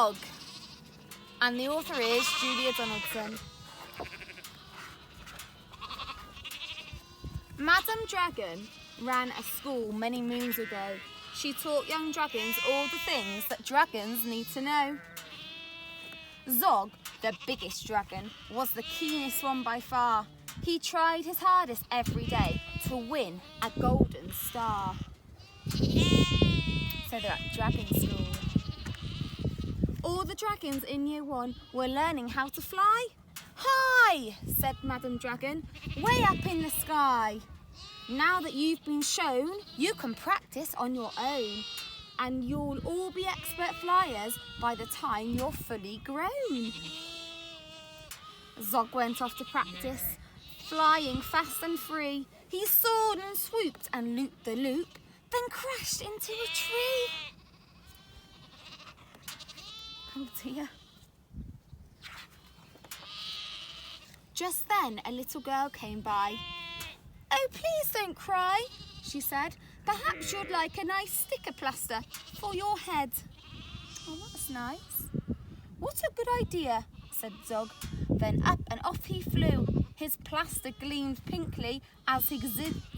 Zog. And the author is Julia Donaldson. Madam Dragon ran a school many moons ago. She taught young dragons all the things that dragons need to know. Zog, the biggest dragon, was the keenest one by far. He tried his hardest every day to win a golden star. So they're at dragon school. All the dragons in year 1 were learning how to fly. Hi, said Madam Dragon, way up in the sky. Now that you've been shown, you can practice on your own. And you'll all be expert flyers by the time you're fully grown. Zog went off to practice, flying fast and free. He soared and swooped and looped the loop, then crashed into a tree. Oh dear. Just then a little girl came by. Oh, please don't cry, she said. Perhaps you'd like a nice sticker plaster for your head. Oh, that's nice. What a good idea, said Zog. Then up and off he flew. His plaster gleamed pinkly as he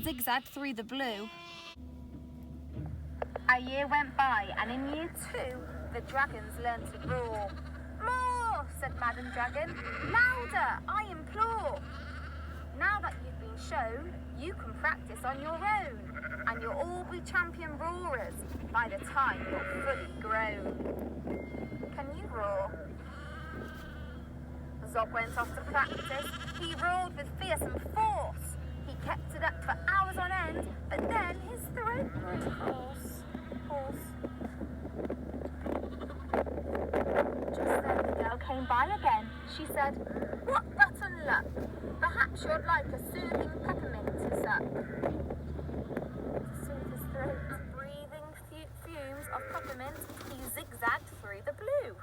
zigzagged through the blue. A year went by, and in year 2, the dragons learned to roar. More, said Madam Dragon. Louder, I implore. Now that you've been shown, you can practice on your own, and you'll all be champion roarers by the time you're fully grown. Can you roar? Zog went off to practice. He roared with fearsome force. He kept it up for hours on end, but then his throat grew hoarse. Just then the girl came by again. She said, what rotten luck! Perhaps you'd like a soothing peppermint to suck. To soothe his throat, breathing fumes of peppermint, he zigzagged through the blue.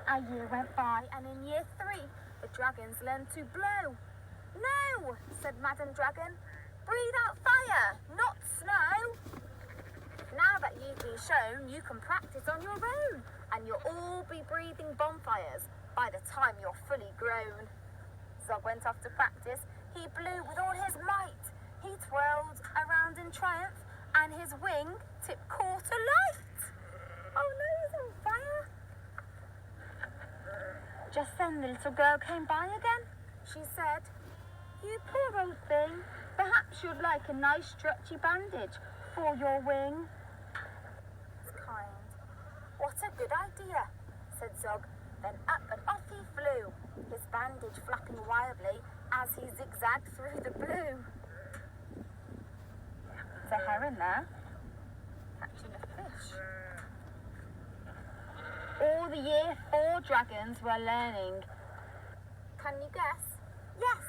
A year went by, and in year 3, the dragons learned to blow. No, said Madam Dragon. Breathe out fire, not snow. Now that you've been shown, you can practice on your own, and you'll all be breathing bonfires by the time you're fully grown. Zog went off to practice. He blew with all his might. He twirled around in triumph, and his wing tipped caught alight. Oh no, he's on fire. Just then the little girl came by again. She said, you poor old thing, perhaps you'd like a nice stretchy bandage for your wing. It's kind. What a good idea, said Zog. Then up and off he flew, his bandage flapping wildly as he zigzagged through the blue. It's a heron there, catching a fish. All the year 4 dragons were learning. Can you guess? Yes,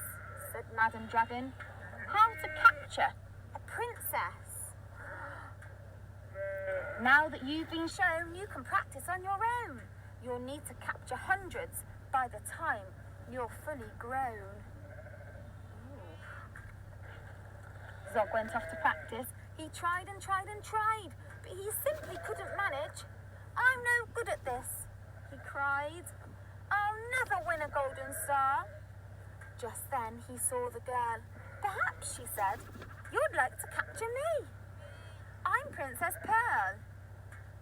said Madam Dragon. How to capture a princess. Now that you've been shown, you can practice on your own. You'll need to capture hundreds by the time you're fully grown. Ooh. Zog went off to practice. He tried and tried and tried, but he simply couldn't manage. I'm no good at this, he cried. I'll never win a golden star. Just then he saw the girl. Perhaps, she said, you'd like to capture me. I'm Princess Pearl.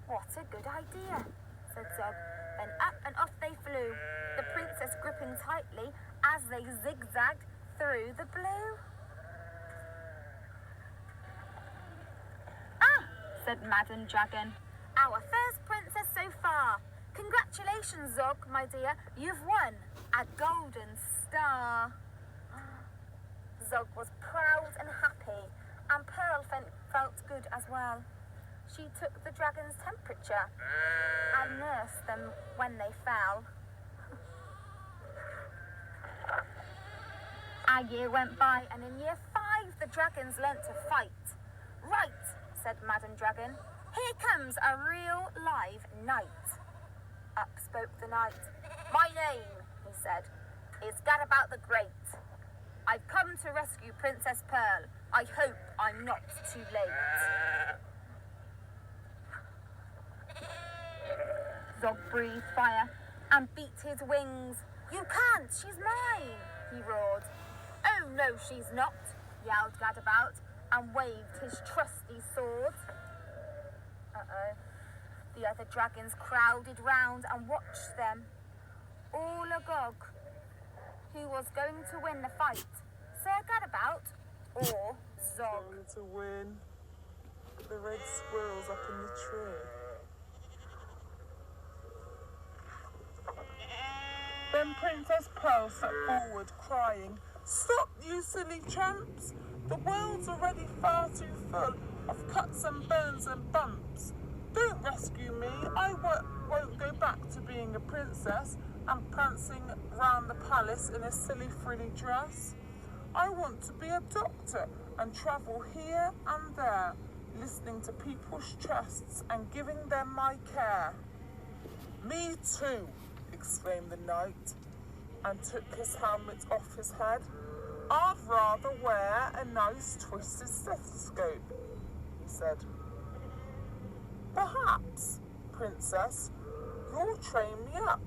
What a good idea, said Zog. Then up and off they flew, the princess gripping tightly as they zigzagged through the blue. Ah, said Madam Dragon, our first princess so far. Congratulations, Zog, my dear, you've won a golden star. Zog was proud and happy, and Pearl felt good as well. She took the dragon's temperature and nursed them when they fell. A year went by, and in year 5 the dragons learnt to fight. Right, said Madam Dragon, here comes a real live knight. Up spoke the knight. My name, he said, is Gadabout the Great. I've come to rescue Princess Pearl. I hope I'm not too late. Zog breathed fire and beat his wings. You can't, she's mine, he roared. Oh no, she's not, yelled Gadabout and waved his trusty sword. Uh-oh. The other dragons crowded round and watched them, all agog. Who was going to win the fight, Sir Gadabout or Zog? Going to win. The red squirrel's up in the tree. Then Princess Pearl stepped forward, crying, "Stop, you silly tramps! The world's already far too full of cuts and burns and bumps. Don't rescue me. I won't go back to being a princess and prancing round the palace in a silly frilly dress. I want to be a doctor and travel here and there, listening to people's chests and giving them my care." "Me too," exclaimed the knight, and took his helmet off his head. "I'd rather wear a nice twisted stethoscope," he said. "Perhaps, Princess, you'll train me up."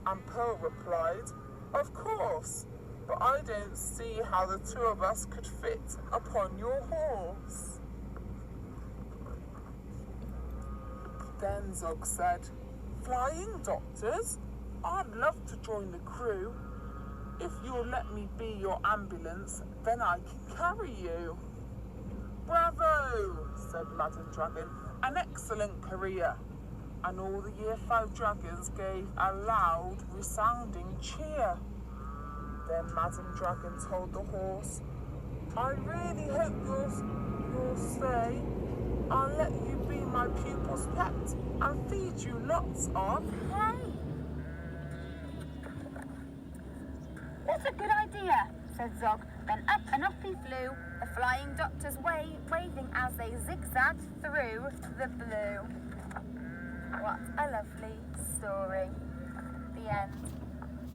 And Pearl replied, "Of course, but I don't see how the two of us could fit upon your horse." Then Zog said, "Flying doctors? I'd love to join the crew. If you'll let me be your ambulance, then I can carry you." "Bravo," said Madam Dragon. "An excellent career." And all the Year 5 dragons gave a loud, resounding cheer. Then Madam Dragon told the horse, "I really hope you'll stay. I'll let you be my pupil's pet and feed you lots of hay." "That's a good idea," said Zog. Then up and off he flew, the flying doctors waving as they zigzagged through the blue. What a lovely story. The end.